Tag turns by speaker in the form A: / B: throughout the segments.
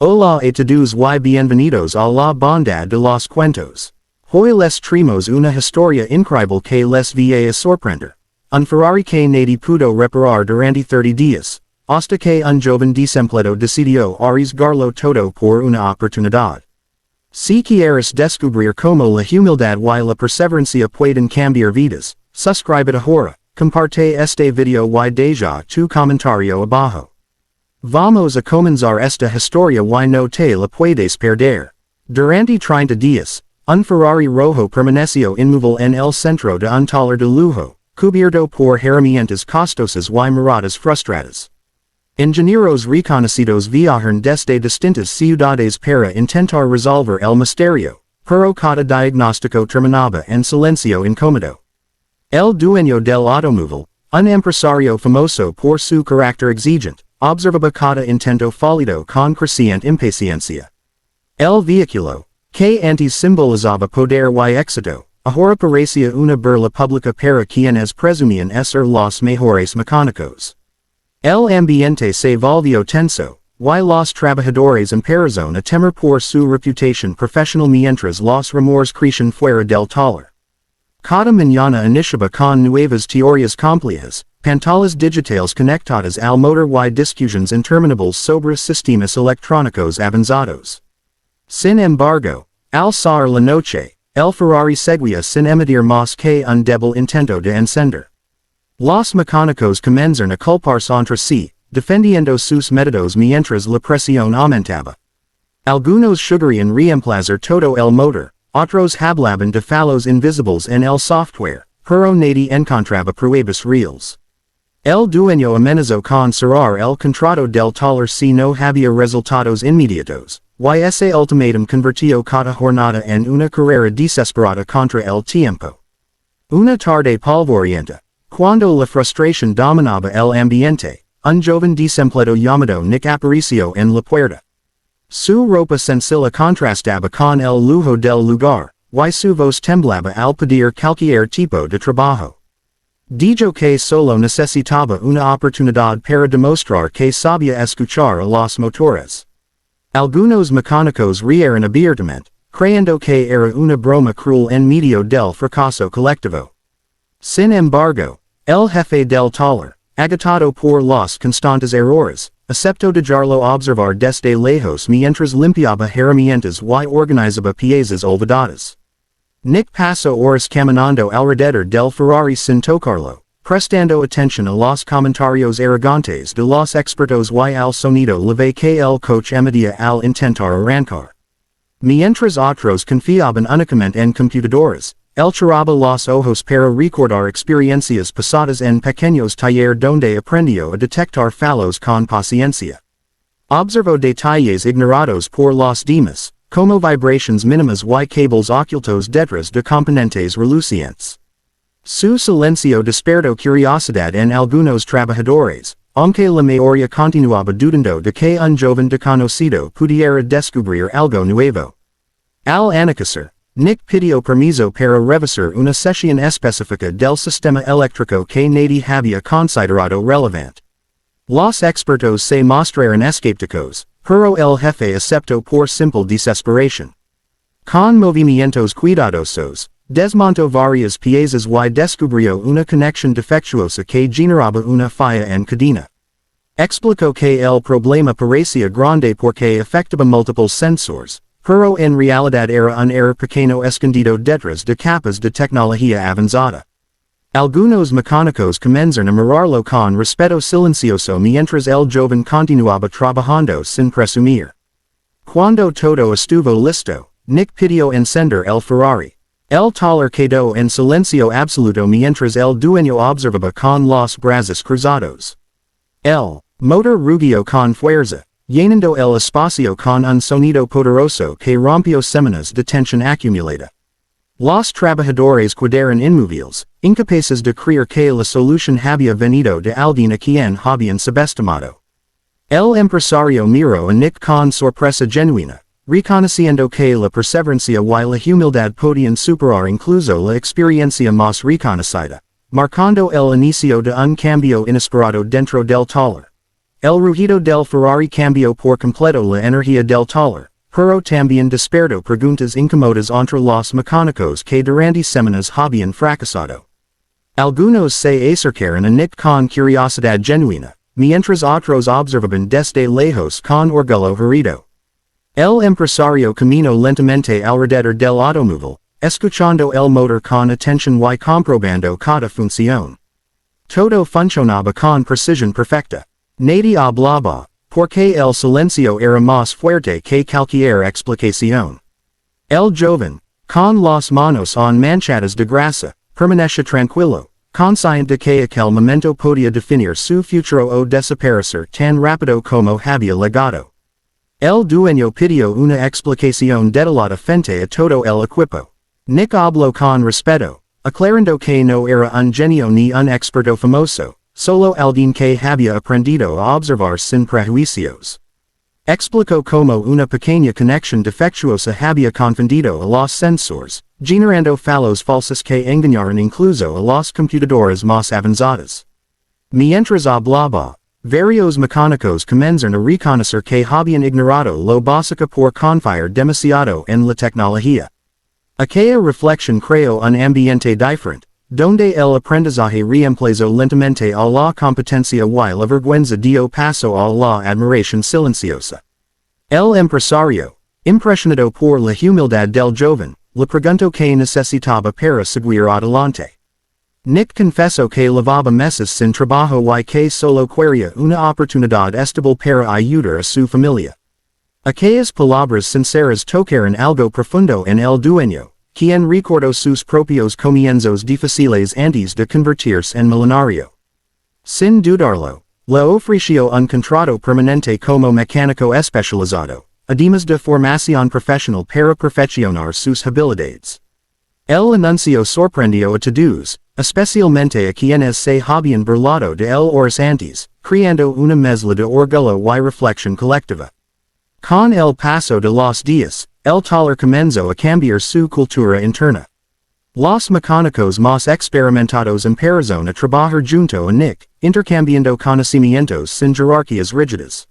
A: Hola a todos y bienvenidos a la bondad de los cuentos. Hoy les traemos una historia increíble que les va a sorprender. Un FERRARI que nadie pudo reparar durante 30 días, hasta que un joven desempleado decidió arriesgarlo todo por una oportunidad. Si quieres descubrir cómo la humildad y la perseverancia pueden cambiar vidas, suscríbete ahora, comparte este video y deja tu comentario abajo. Vamos a comenzar esta historia y no te la puedes perder. Durante 30 días, un FERRARI rojo permaneció inmóvil en el centro de un taller de lujo, cubierto por herramientas costosas y miradas frustradas. Ingenieros reconocidos viajaron desde distintas ciudades para intentar resolver el misterio, pero cada diagnóstico terminaba en silencio incómodo. El dueño del automóvil, un empresario famoso por su carácter exigente, observaba cada intento fallido con creciente impaciencia. El vehículo, que antes simbolizaba poder y éxito, ahora parecía una burla pública para quienes presumían ser los mejores mecánicos. El ambiente se volvió tenso, y los trabajadores empezaron a temer por su reputación profesional mientras los rumores crecían fuera del taller. Cada mañana iniciaba con nuevas teorías complejas, pantallas digitales conectadas al motor y discusiones interminables sobre sistemas electrónicos avanzados. Sin embargo, al caer la noche, el FERRARI seguía sin emitir más que un débil intento de encender. Los mecánicos comenzaron a culparse entre sí, defendiendo sus métodos mientras la presión aumentaba. Algunos sugerían reemplazar todo el motor, otros hablaban de fallos invisibles en el software, pero nadie encontraba pruebas reales. El dueño amenazó con cerrar el contrato del taller si no había resultados inmediatos, y ese ultimátum convirtió cada jornada en una carrera desesperada contra el tiempo. Una tarde polvorienta, cuando la frustración dominaba el ambiente, un joven desempleado llamado Nick apareció en la puerta. Su ropa sencilla contrastaba con el lujo del lugar, y su voz temblaba al pedir cualquier tipo de trabajo. Dijo que solo necesitaba una oportunidad para demostrar que sabía escuchar a los motores. Algunos mecánicos rieron abiertamente, creyendo que era una broma cruel en medio del fracaso colectivo. Sin embargo, el jefe del taller, agotado por los constantes errores, aceptó dejarlo observar desde lejos mientras limpiaba herramientas y organizaba piezas olvidadas. Nick pasó horas caminando alrededor del FERRARI sin tocarlo, prestando atención a los comentarios arrogantes de los expertos y al sonido leve que el coche emitía al intentar arrancar. Mientras otros confiaban únicamente en computadoras, él cerraba los ojos para recordar experiencias pasadas en pequeños talleres donde aprendió a detectar fallos con paciencia. Observó detalles ignorados por los demás, como vibraciones mínimas y cables ocultos detrás de componentes relucientes. Su silencio despertó curiosidad en algunos trabajadores, aunque la mayoría continuaba dudando de que un joven desconocido pudiera descubrir algo nuevo. Al anochecer, Nick pidió permiso para revisar una sesión específica del sistema eléctrico que nadie había considerado relevante. Los expertos se mostraron escépticos, pero el jefe aceptó por simple desesperación. Con movimientos cuidadosos, desmontó varias piezas y descubrió una conexión defectuosa que generaba una falla en cadena. Explicó que el problema parecía grande porque afectaba múltiples sensores, pero en realidad era un error pequeño escondido detrás de capas de tecnología avanzada. Algunos mecánicos comenzaron a mirarlo con respeto silencioso mientras el joven continuaba trabajando sin presumir. Cuando todo estuvo listo, Nick pidió encender el FERRARI. El taller quedó en silencio absoluto mientras el dueño observaba con los brazos cruzados. El motor rugió con fuerza, llenando el espacio con un sonido poderoso que rompió semanas de tensión acumulada. Los trabajadores quedaron inmóviles, incapaces de creer que la solución había venido de alguien a quien habían subestimado. El empresario miró a Nick con sorpresa genuina, reconociendo que la perseverancia y la humildad podían superar incluso la experiencia más reconocida, marcando el inicio de un cambio inesperado dentro del taller. El rugido del Ferrari cambió por completo la energía del taller, pero también despertó preguntas incómodas entre los mecánicos que durante semanas habían fracasado. Algunos se acercaron a Nick con curiosidad genuina, mientras otros observaban desde lejos con orgullo herido. El empresario caminó lentamente alrededor del automóvil, escuchando el motor con atención y comprobando cada función. Todo funcionaba con precisión perfecta. Nadie hablaba, porque el silencio era más fuerte que cualquier explicación. El joven, con las manos manchadas de grasa, permanecía tranquilo, consciente de que aquel momento podía definir su futuro o desaparecer tan rápido como había llegado. El dueño pidió una explicación detallada frente a todo el equipo. Nick habló con respeto, aclarando que no era un genio ni un experto famoso, solo alguien que había aprendido a observar sin prejuicios. Explicó cómo una pequeña conexión defectuosa había confundido a los sensores, generando fallos falsos que engañaron incluso a los computadores más avanzados. Mientras hablaba, varios mecánicos comenzaron a reconocer que habían ignorado lo básico por confiar demasiado en la tecnología. Aquella reflexión creó un ambiente diferente, donde el aprendizaje reemplazó lentamente a la competencia y la vergüenza dio paso a la admiración silenciosa. El empresario, impresionado por la humildad del joven, le preguntó qué necesitaba para seguir adelante. Nick confesó que llevaba meses sin trabajo y que solo quería una oportunidad estable para ayudar a su familia. Aquellas palabras sinceras tocaron algo profundo en el dueño, quien recordó sus propios comienzos difíciles antes de convertirse en millonario. Sin dudarlo, le ofreció un contrato permanente como mecánico especializado, además de formación profesional para perfeccionar sus habilidades. El anuncio sorprendió a todos, especialmente a quienes se habían burlado de él horas antes, creando una mezcla de orgullo y reflexión colectiva. Con el paso de los días, el taller comenzó a cambiar su cultura interna. Los mecánicos más experimentados empezaron a trabajar junto a Nick, intercambiando conocimientos sin jerarquías rígidas.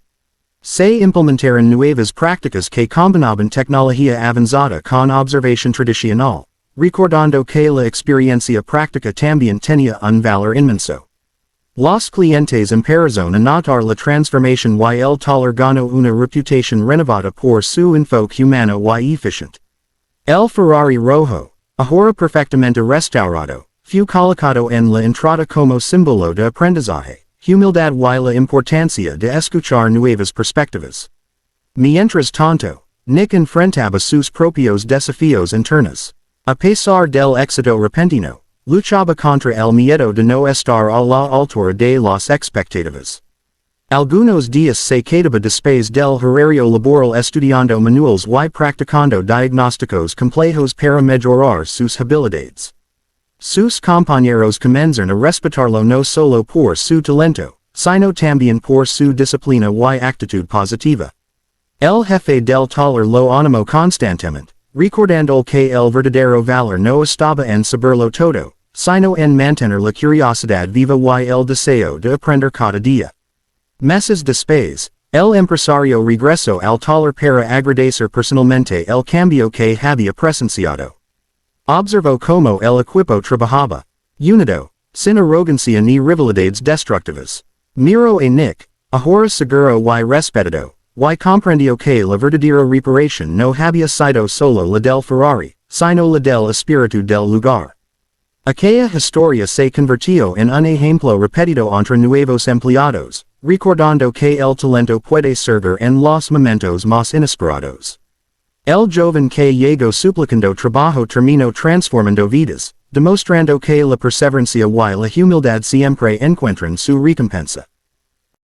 A: Se implementaron nuevas prácticas que combinaban tecnología avanzada con observación tradicional, recordando que la experiencia práctica también tenía un valor inmenso. Los clientes empezaron a notar la transformación y el taller ganó una reputación renovada por su enfoque humano y eficiente. El Ferrari rojo, ahora perfectamente restaurado, fue colocado en la entrada como símbolo de aprendizaje, humildad y la importancia de escuchar nuevas perspectivas. Mientras tanto, Nick enfrentaba sus propios desafíos internos. A pesar del éxito repentino, luchaba contra el miedo de no estar a la altura de las expectativas. Algunos días se quedaba después del horario laboral estudiando manuales y practicando diagnósticos complejos para mejorar sus habilidades. Sus compañeros comenzaron a respetarlo no solo por su talento, sino también por su disciplina y actitud positiva. El jefe del taller lo animó constantemente, recordando que el verdadero valor no estaba en saberlo todo, sino en mantener la curiosidad viva y el deseo de aprender cada día. Meses después, el empresario regresó al taller para agradecer personalmente el cambio que había presenciado. Observó cómo el equipo trabajaba, unido, sin arrogancia ni rivalidades destructivas. Miró a Nick, ahora seguro y respetado, y comprendió que la verdadera reparación no había sido solo la del Ferrari, sino la del espíritu del lugar. Aquella historia se convirtió en un ejemplo repetido entre nuevos empleados, recordando que el talento puede servir en los momentos más inesperados. El joven que llegó suplicando trabajo terminó transformando vidas, demostrando que la perseverancia y la humildad siempre encuentran su recompensa.